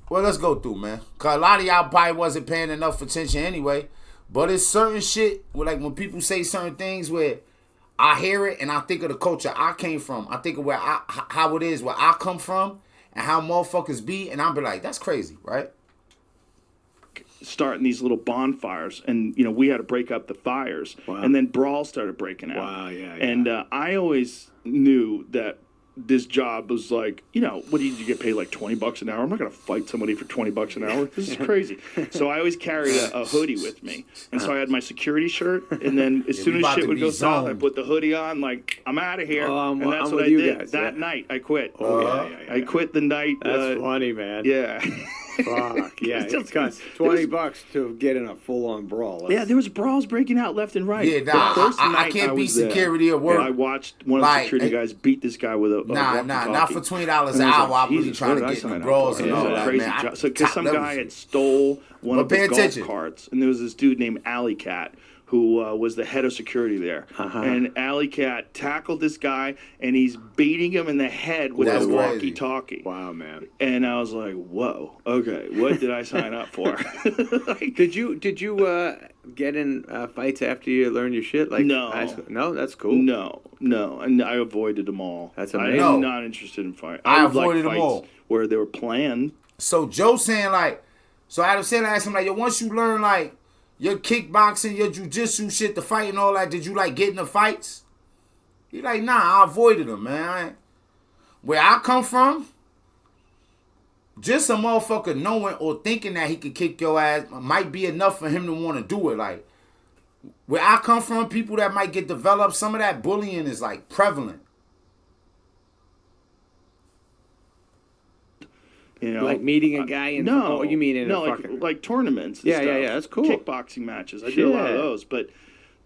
Well, let's go through, man. Cause a lot of y'all probably wasn't paying enough attention anyway. But it's certain shit where, like, when people say certain things where I hear it and I think of the culture I came from. I think of how it is where I come from and how motherfuckers be, and I'll be like, that's crazy, right? Starting these little bonfires, and we had to break up the fires, and then brawls started breaking out. Wow, yeah. And I always knew that this job was like, what do you get paid, like $20 an hour? I'm not gonna fight somebody for $20 an hour. This is crazy. So I always carried a hoodie with me, and so I had my security shirt, and then as soon as shit would go south, I put the hoodie on, like, I'm out of here, and that's what I did. Guys, that night I quit. Yeah. I quit the night. That's funny, man. Yeah. Fuck, yeah. It costs $20 to get in a full-on brawl. Yeah, there was brawls breaking out left and right. Yeah, I can't beat security at work. I watched one of the security guys beat this guy with a not for $20 an hour. I'm really trying to get in the brawls and all that, crazy man. Because some guy had stole one of the golf carts, and there was this dude named Alley Cat who was the head of security there. And Alley Cat tackled this guy, and he's beating him in the head with a walkie-talkie. Wow, man. And I was like, whoa, okay, what did I sign up for? Did you get in fights after you learned your shit? Like, no. No, that's cool. No, and I avoided them all. That's amazing. I'm not interested in fighting. I avoided them all. Where they were planned. So Joe saying, like, so Adam Sandler asked him, like, yo, once you learn, like, your kickboxing, your jujitsu shit, the fight and all that, did you, like, get in the fights? He like, nah, I avoided them, man. Where I come from, just a motherfucker knowing or thinking that he could kick your ass might be enough for him to want to do it. Like, where I come from, people that might get developed, some of that bullying is, like, prevalent. Like meeting a guy in you mean in a fucking like tournaments. And yeah, that's cool. Kickboxing matches. I did a lot of those, but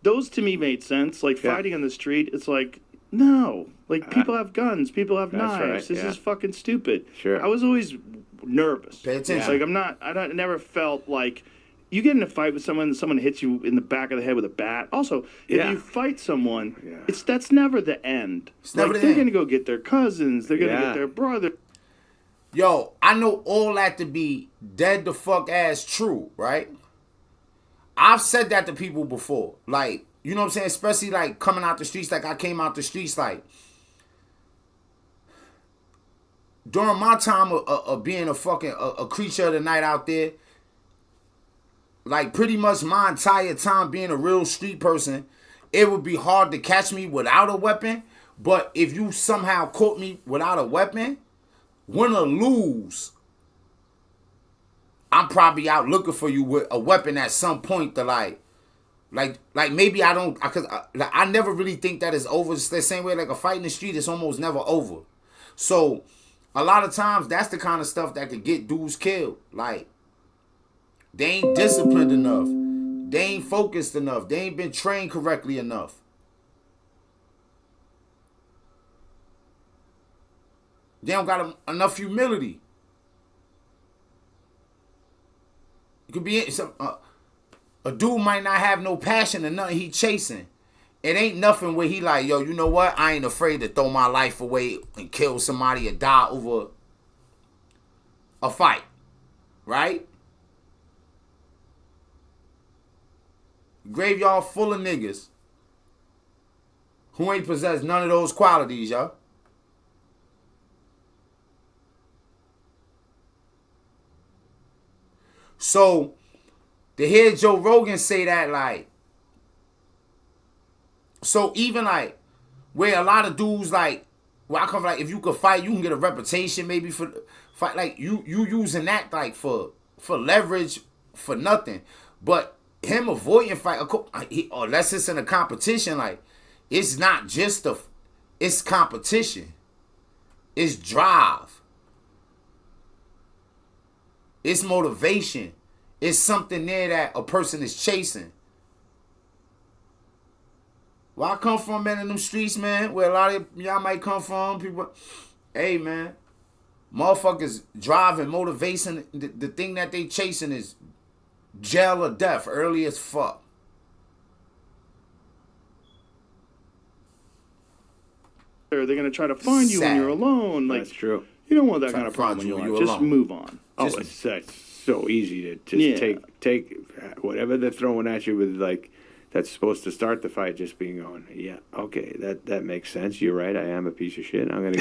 those to me made sense. Like fighting on the street, it's like no, like people have guns, people have knives. Right, this is fucking stupid. Sure. I was always nervous. Pay attention. Like I never felt like you get in a fight with someone hits you in the back of the head with a bat. Also, if you fight someone, that's never the end. It's never they're gonna go get their cousins, they're gonna get their brother. Yo, I know all that to be dead the fuck ass true, right? I've said that to people before. Like, you know what I'm saying? Especially, like, coming out the streets. Like, I came out the streets, like, during my time of being a creature of the night out there, like, pretty much my entire time being a real street person, it would be hard to catch me without a weapon. But if you somehow caught me without a weapon, win or lose, I'm probably out looking for you with a weapon at some point to like maybe I don't, because I never really think that it's over. It's the same way like a fight in the street, it's almost never over. So a lot of times that's the kind of stuff that could get dudes killed. Like, they ain't disciplined enough. They ain't focused enough. They ain't been trained correctly enough. They don't got enough humility. It could be a dude might not have no passion or nothing he chasing. It ain't nothing where he like, yo, you know what? I ain't afraid to throw my life away and kill somebody or die over a fight. Right? Graveyard full of niggas who ain't possessed none of those qualities, y'all. So, to hear Joe Rogan say that, like, so even like, where a lot of dudes like, where I come from, like, if you could fight, you can get a reputation maybe for fight, like, you using that, like, for leverage, for nothing. But him avoiding fight, unless it's in a competition, like, it's not just it's competition. It's drive. It's motivation. It's something there that a person is chasing. Where I come from, man, in them streets, man, where a lot of y'all might come from, people, hey, man, motherfuckers driving, motivation, the thing that they chasing is jail or death, early as fuck. They're going to try to find you when you're alone. Like, that's true. You don't want that kind of problem in your life. Just move on. Oh, it's so easy to just Yeah. take whatever they're throwing at you with, like, that's supposed to start the fight, just being going, yeah, okay, that makes sense. You're right. I am a piece of shit. I'm gonna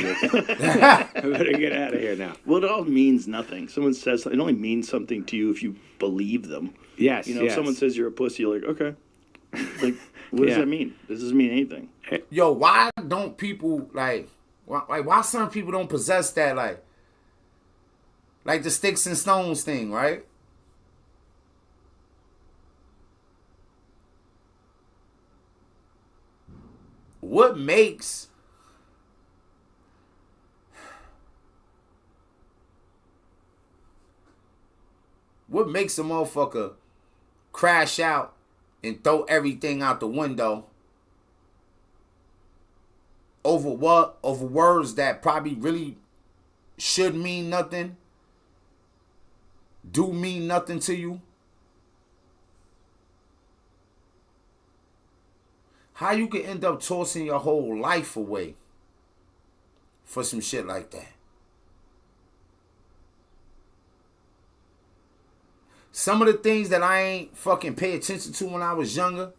get out of here now. Well, it all means nothing. Someone says it only means something to you if you believe them. Yes, You know, yes. if someone says you're a pussy, you're like, okay. Like, what does Yeah. that mean? This doesn't mean anything. Yo, why don't people why some people don't possess that like the sticks and stones thing, right? What makes a motherfucker crash out and throw everything out the window over what? Over words that probably really should mean nothing, do mean nothing to you? How you can end up tossing your whole life away for some shit like that? Some of the things that I ain't fucking pay attention to when I was younger,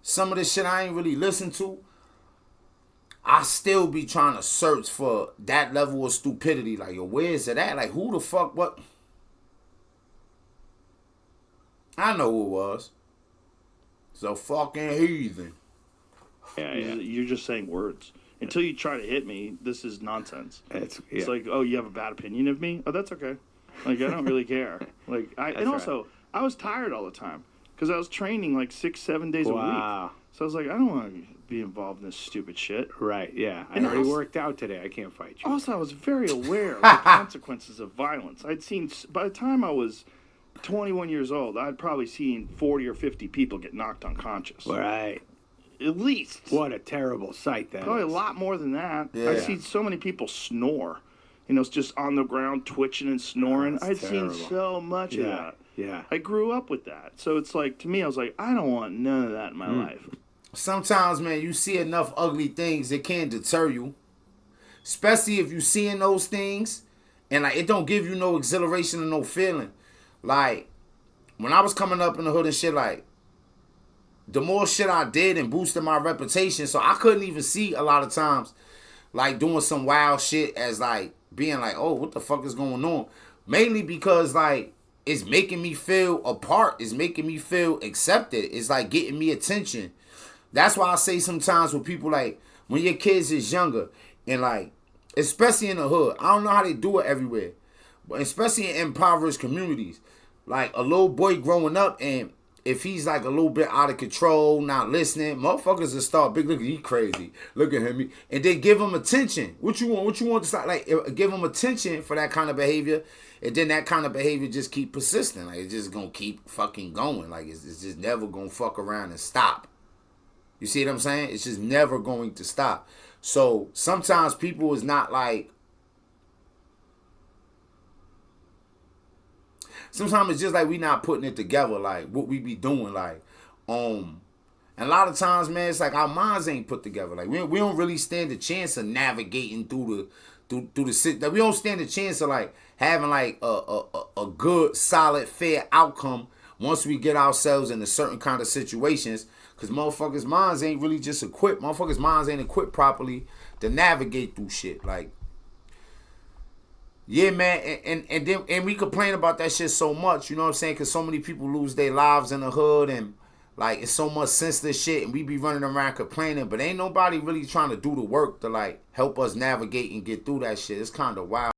some of the shit I ain't really listen to, I still be trying to search for that level of stupidity. Like, yo, where is it at? Like, who the fuck, what? I know who it was. It's a fucking heathen. Yeah. You're just saying words. Until you try to hit me, this is nonsense. It's like, oh, you have a bad opinion of me? Oh, that's okay. Like, I don't really care. Like, I was tired all the time because I was training like 6-7 days a week. So I was like, I don't want to be involved in this stupid shit. Right, yeah. I And already also- worked out today. I can't fight you. Also, I was very aware of the consequences of violence. I'd seen, by the time I was 21 years old, I'd probably seen 40 or 50 people get knocked unconscious. Right. At least. What a terrible sight that Probably is. a lot more than that. Yeah. I've seen so many people snore. You know, it's just on the ground twitching and snoring. That's I'd terrible. seen so much of that. Yeah. I grew up with that. So it's like, to me, I was like, I don't want none of that in my life. Sometimes, man, you see enough ugly things, it can deter you. Especially if you seeing those things and like it don't give you no exhilaration or no feeling. Like, when I was coming up in the hood and shit, like, the more shit I did and boosted my reputation, so I couldn't even see a lot of times, like, doing some wild shit as, like, being like, oh, what the fuck is going on? Mainly because, like, it's making me feel a part. It's making me feel accepted. It's, like, getting me attention. That's why I say sometimes with people, like, when your kids is younger and, like, especially in the hood, I don't know how they do it everywhere, but especially in impoverished communities, like, a little boy growing up, and if he's like a little bit out of control, not listening, motherfuckers will start big. Look, he crazy. Look at him, and then give him attention. What you want? What you want to start? Like, give him attention for that kind of behavior, and then that kind of behavior just keep persisting. Like, it's just gonna keep fucking going. Like, it's just never gonna fuck around and stop. You see what I'm saying? It's just never going to stop. So sometimes people is not like. Sometimes it's just like we not putting it together, like what we be doing, like, and a lot of times, man, it's like our minds ain't put together. Like we don't really stand a chance of navigating through the shit. Like, we don't stand a chance of like having like a good, solid, fair outcome once we get ourselves in a certain kind of situations. Cause motherfuckers' minds ain't really just equipped. Motherfuckers' minds ain't equipped properly to navigate through shit. Like. Yeah, man, and we complain about that shit so much, you know what I'm saying? Because so many people lose their lives in the hood, and, like, it's so much senseless shit, and we be running around complaining, but ain't nobody really trying to do the work to, like, help us navigate and get through that shit. It's kind of wild.